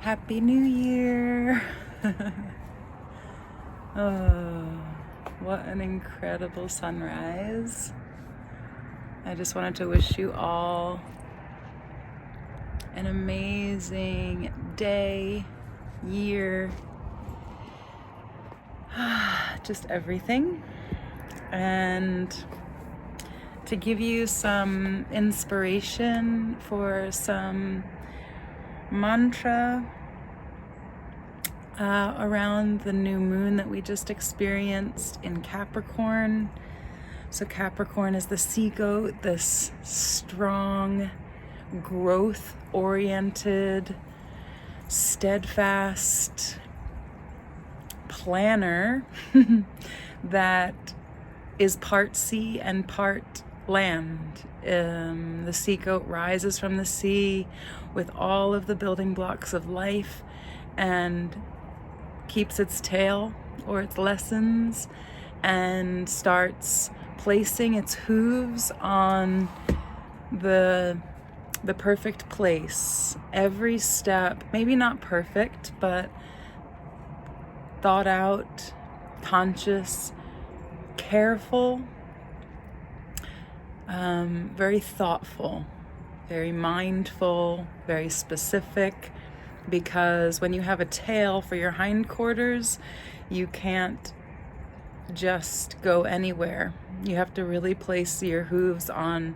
Happy New Year! Oh, what an incredible sunrise. I just wanted to wish you all an amazing day, year, just everything. And to give you some inspiration for some mantra around the new moon that we just experienced in Capricorn. So Capricorn is the sea goat, this strong, growth-oriented, steadfast planner that is part sea and part land. The sea goat rises from the sea with all of the building blocks of life and keeps its tail or its lessons and starts placing its hooves on the perfect place. Every step, maybe not perfect, but thought out, conscious, careful, very thoughtful, very mindful, very specific, because when you have a tail for your hindquarters, you can't just go anywhere. You have to really place your hooves on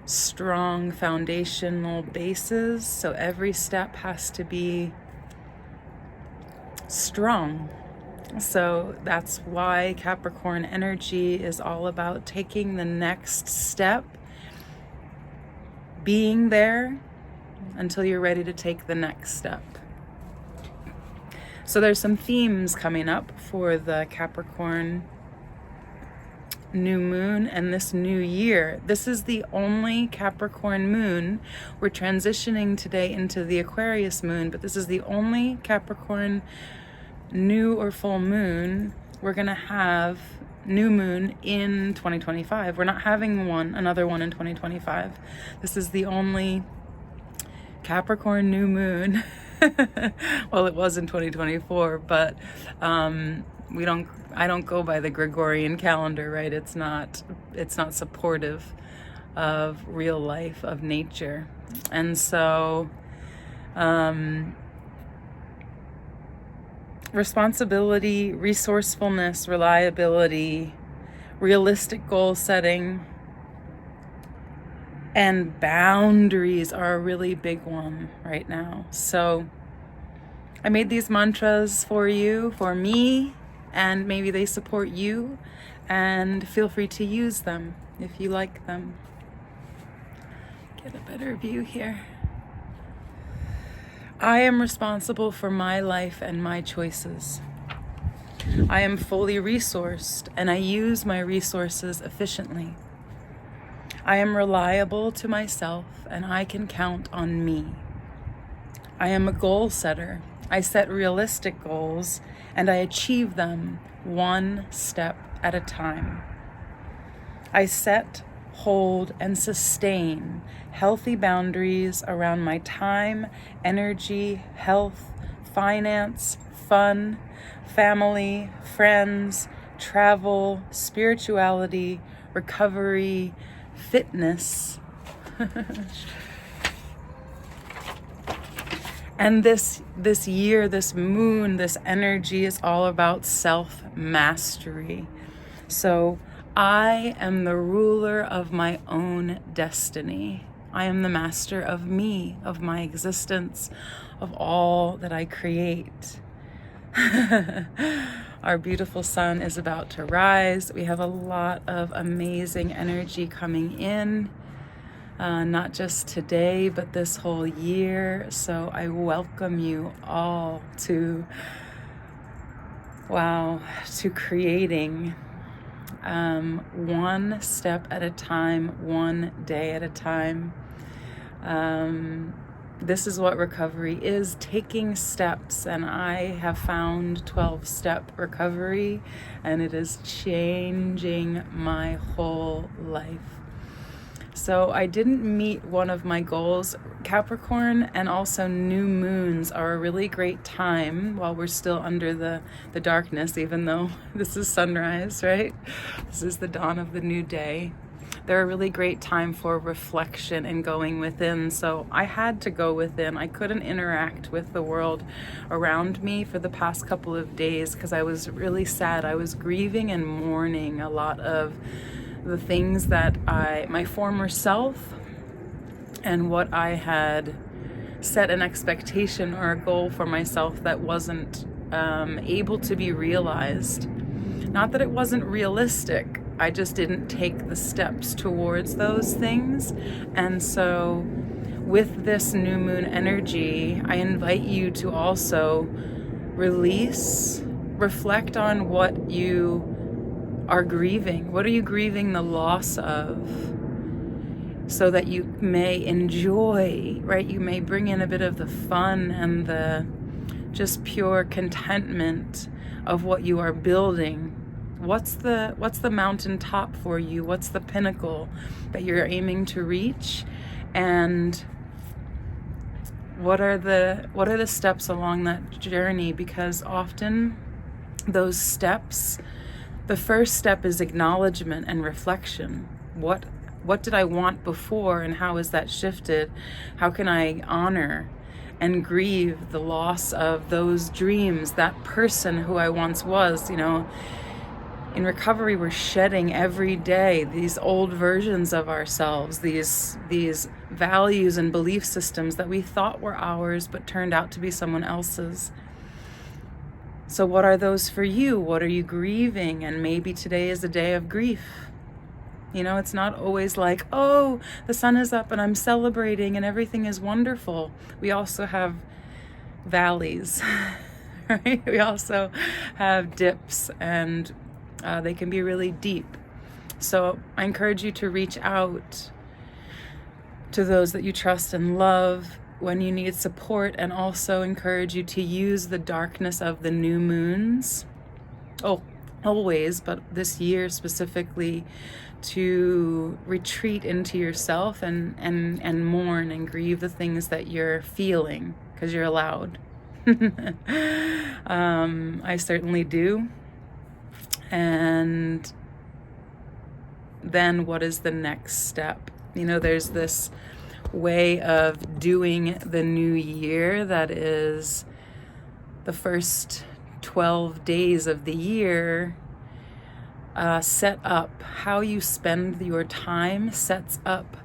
strong foundational bases, so every step has to be strong. So that's why Capricorn energy is all about taking the next step, being there until you're ready to take the next step. So there's some themes coming up for the Capricorn new moon and this new year. This is the only Capricorn moon. We're transitioning today into the Aquarius moon, but this is the only Capricorn new or full moon we're gonna have new moon in 2025. We're not having another one in 2025. This is the only Capricorn new moon. Well, it was in 2024, but I don't go by the Gregorian calendar, right? It's not supportive of real life, of nature. And so responsibility, resourcefulness, reliability, realistic goal setting, and boundaries are a really big one right now. So I made these mantras for you, for me, and maybe they support you, and feel free to use them if you like them. Get a better view here. I am responsible for my life and my choices. I am fully resourced and I use my resources efficiently. I am reliable to myself and I can count on me. I am a goal setter. I set realistic goals and I achieve them one step at a time. I set, hold, and sustain healthy boundaries around my time, energy, health, finance, fun, family, friends, travel, spirituality, recovery, fitness. And this year, this moon, this energy is all about self-mastery. So I am the ruler of my own destiny. I am the master of me, of my existence, of all that I create. Our beautiful sun is about to rise. We have a lot of amazing energy coming in, not just today, but this whole year. So I welcome you all to creating one step at a time, one day at a time. This is what recovery is, taking steps, and I have found 12-step recovery, and it is changing my whole life. So So I didn't meet one of my goals. Capricorn and also new moons are a really great time while we're still under the darkness, even though this is sunrise, right? This is the dawn of the new day. They're a really great time for reflection and going within. So I had to go within. I couldn't interact with the world around me for the past couple of days because I was really sad. I was grieving and mourning a lot of the things that my former self and what I had set an expectation or a goal for myself that wasn't able to be realized. Not that it wasn't realistic, I just didn't take the steps towards those things. And so with this new moon energy, I invite you to also release, reflect on what you are grieving. What are you grieving the loss of? So that you may enjoy, right? You may bring in a bit of the fun and the just pure contentment of what you are building. What's the mountaintop for you? What's the pinnacle that you're aiming to reach? And what are the steps along that journey? Because often those steps, the first step is acknowledgement and reflection. What did I want before, and how has that shifted? How can I honor and grieve the loss of those dreams, that person who I once was? You know, in recovery, we're shedding every day these old versions of ourselves, these values and belief systems that we thought were ours but turned out to be someone else's. So what are those for you? What are you grieving? And maybe today is a day of grief. You know, it's not always like, oh, the sun is up and I'm celebrating and everything is wonderful. We also have valleys, right? We also have dips, and they can be really deep. So I encourage you to reach out to those that you trust and love when you need support, and also encourage you to use the darkness of the new moons. Oh, always, but this year specifically, to retreat into yourself and mourn and grieve the things that you're feeling, because you're allowed. I certainly do. And then what is the next step? You know, there's this way of doing the new year that is the first 12 days of the year. Set up how you spend your time sets up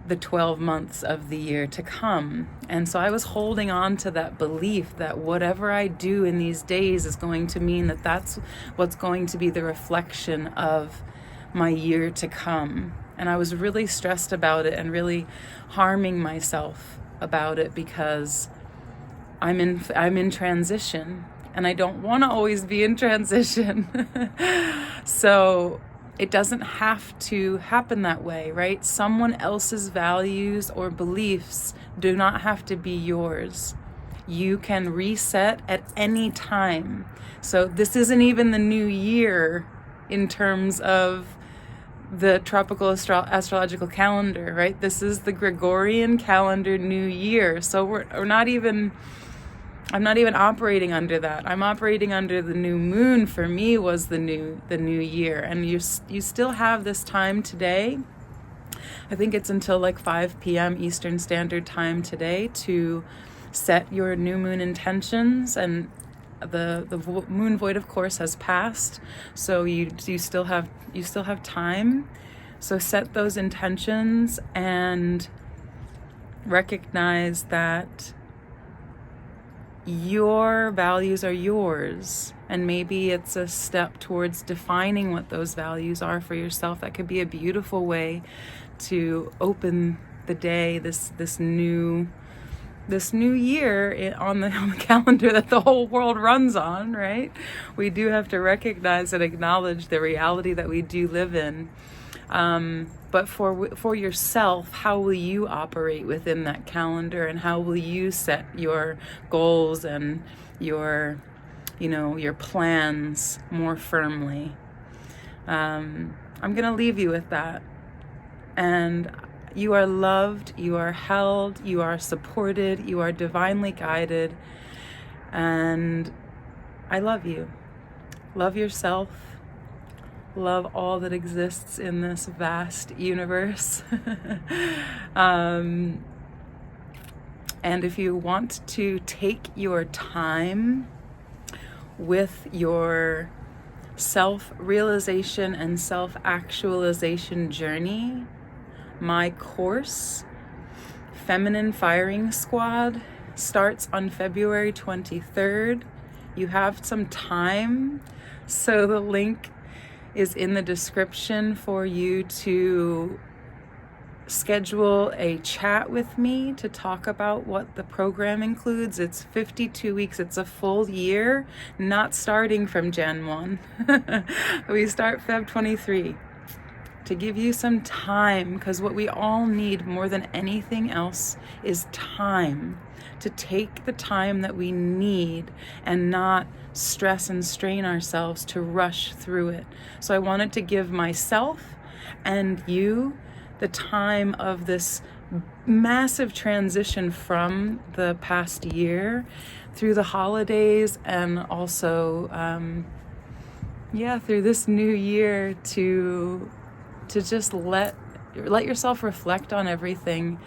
the 12 months of the year to come. And so I was holding on to that belief that whatever I do in these days is going to mean that that's what's going to be the reflection of my year to come. And I was really stressed about it and really harming myself about it, because I'm in transition. And I don't want to always be in transition. So it doesn't have to happen that way, right? Someone else's values or beliefs do not have to be yours. You can reset at any time. So this isn't even the new year in terms of the tropical astrological calendar, right? This is the Gregorian calendar new year. So we're not even... I'm not even operating under that. I'm operating under the new moon. For me, was the new year. And you still have this time today. I think it's until like 5 p.m. Eastern Standard Time today to set your new moon intentions. And the moon void, of course, has passed. So you still have time. So set those intentions and recognize that your values are yours, and maybe it's a step towards defining what those values are for yourself. That could be a beautiful way to open the day, this new year on the calendar that the whole world runs on, right? We do have to recognize and acknowledge the reality that we do live in. But for yourself, how will you operate within that calendar, and how will you set your goals and your plans more firmly? I'm going to leave you with that. And you are loved, you are held, you are supported, you are divinely guided. And I love you. Love yourself. Love all that exists in this vast universe. And if you want to take your time with your self-realization and self-actualization journey, my course, Feminine Firing Squad, starts on February 23rd. You have some time, so the link is in the description for you to schedule a chat with me to talk about what the program includes. It's 52 weeks. It's a full year, not starting from Jan 1. We start Feb 23 to give you some time, because what we all need more than anything else is time, to take the time that we need and not stress and strain ourselves to rush through it. So I wanted to give myself and you the time of this massive transition from the past year through the holidays, and also through this new year to just let yourself reflect on everything.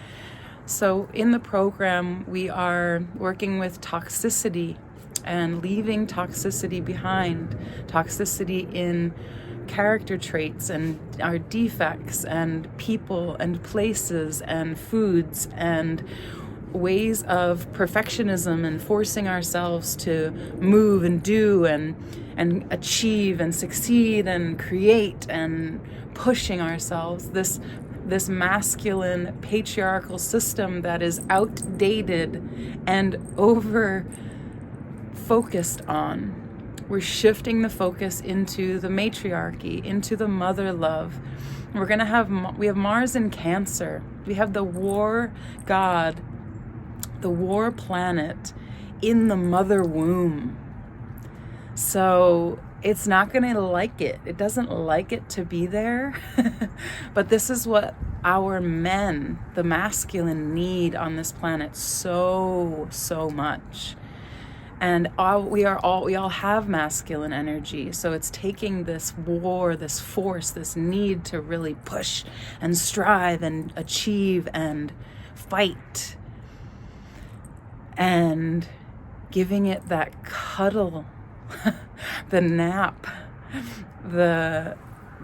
So in the program, we are working with toxicity and leaving toxicity behind. Toxicity in character traits and our defects and people and places and foods and ways of perfectionism and forcing ourselves to move and do and achieve and succeed and create and pushing ourselves. This masculine patriarchal system that is outdated and over focused on. We're shifting the focus into the matriarchy, into the mother love. We have Mars in Cancer. We have the war god, the war planet in the mother womb. So it's not going to like it. It doesn't like it to be there. But this is what our men, the masculine, need on this planet so much. And we all have masculine energy. So it's taking this war, this force, this need to really push and strive and achieve and fight, and giving it that cuddle, the nap, the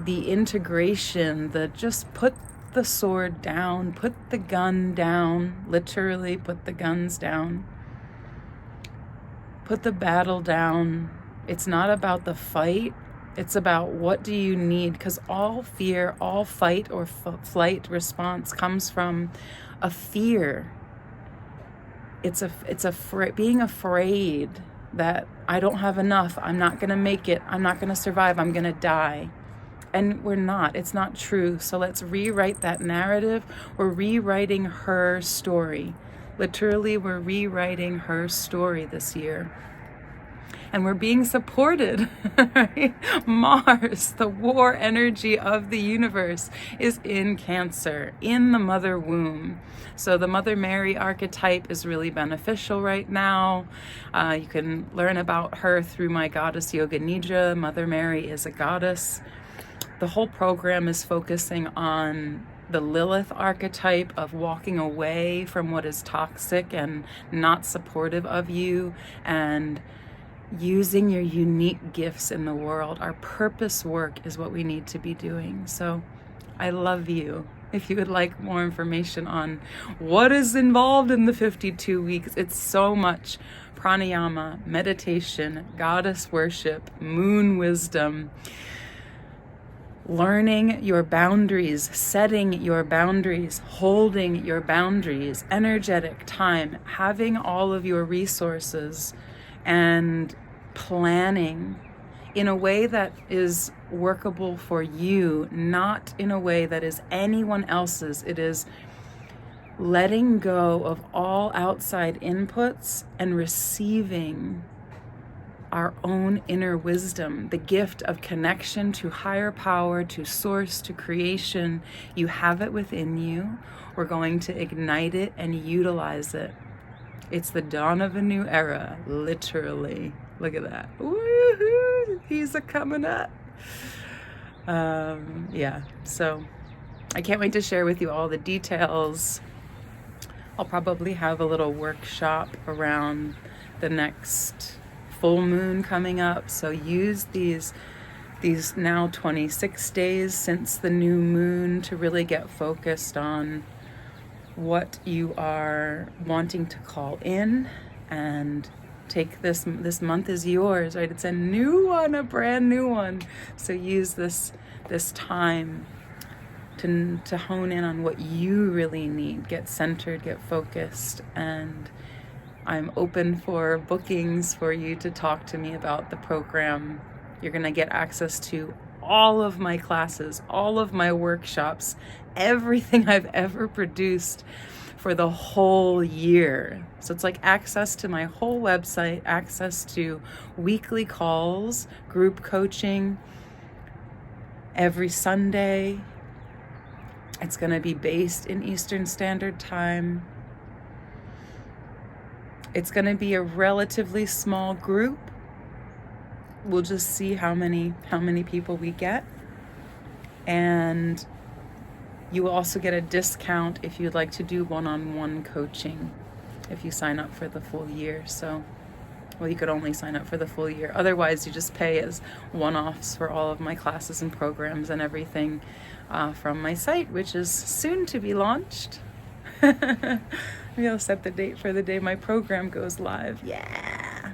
integration, the just put the sword down, put the gun down, literally put the guns down. Put the battle down. It's not about the fight. It's about what do you need, because all fear, all fight or flight response comes from a fear. It's being afraid that I don't have enough. I'm not going to make it. I'm not going to survive. I'm going to die. And we're not. It's not true. So let's rewrite that narrative. We're rewriting her story. Literally, we're rewriting her story this year. And we're being supported, right? Mars, the war energy of the universe, is in Cancer, in the mother womb. So the Mother Mary archetype is really beneficial right now. You can learn about her through my Goddess Yoga Nidra. Mother Mary is a goddess. The whole program is focusing on the Lilith archetype of walking away from what is toxic and not supportive of you, and using your unique gifts in the world. Our purpose work is what we need to be doing. So I love you. If you would like more information on what is involved in the 52 weeks, it's so much pranayama, meditation, goddess worship, moon wisdom, learning your boundaries, setting your boundaries, holding your boundaries, energetic time, having all of your resources, and planning in a way that is workable for you, not in a way that is anyone else's. It is letting go of all outside inputs and receiving our own inner wisdom, the gift of connection to higher power, to source, to creation. You have it within you. We're going to ignite it and utilize it. It's the dawn of a new era, literally. Look at that. Woohoo! He's a coming up. Yeah, so I can't wait to share with you all the details. I'll probably have a little workshop around the next full moon coming up. So use these now 26 days since the new moon to really get focused on what you are wanting to call in, and take this month is yours, right? It's a new one, a brand new one. So use this time to hone in on what you really need. Get centered, get focused, and I'm open for bookings for you to talk to me about the program. You're gonna get access to all of my classes, all of my workshops, everything I've ever produced for the whole year. So it's like access to my whole website, access to weekly calls, group coaching every Sunday. It's going to be based in Eastern Standard Time. It's going to be a relatively small group. We'll just see how many people we get. And you will also get a discount if you'd like to do one-on-one coaching if you sign up for the full year. So, well, you could only sign up for the full year. Otherwise, you just pay as one-offs for all of my classes and programs and everything from my site, which is soon to be launched. Maybe I'll set the date for the day my program goes live. Yeah.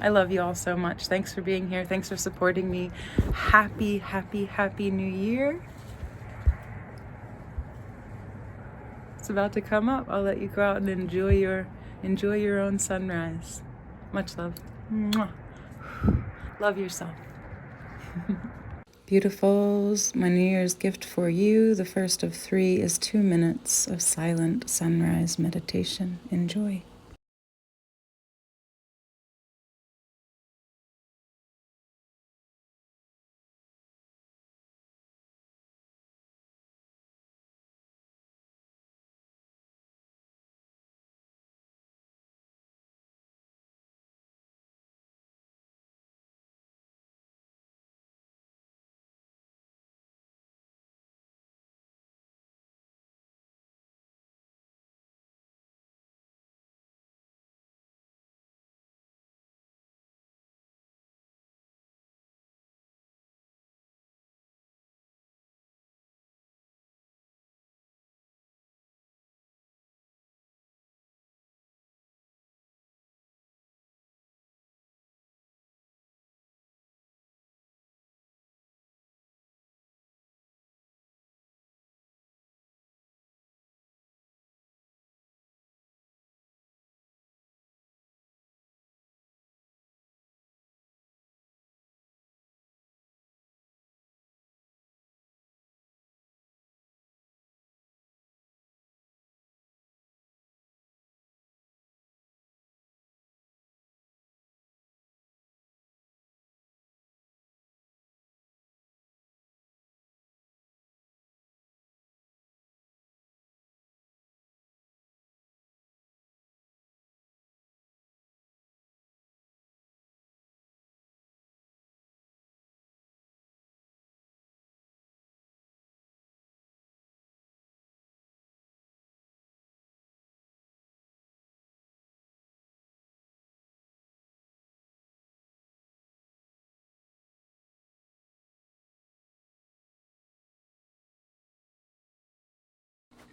I love you all so much. Thanks for being here. Thanks for supporting me. Happy, happy, happy New Year. It's about to come up. I'll let you go out and enjoy your own sunrise. Much love. Mwah. Love yourself. Beautifuls, my New Year's gift for you, the first of 3, is 2 minutes of silent sunrise meditation. Enjoy.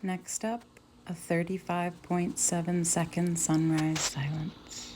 Next up, a 35.7-second sunrise silence.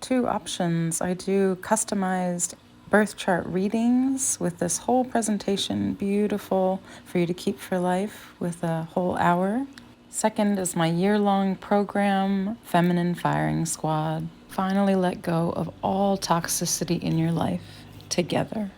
two options. I do customized birth chart readings with this whole presentation, beautiful for you to keep for life with a whole hour. Second is my year-long program, Feminine Firing Squad. Finally let go of all toxicity in your life together.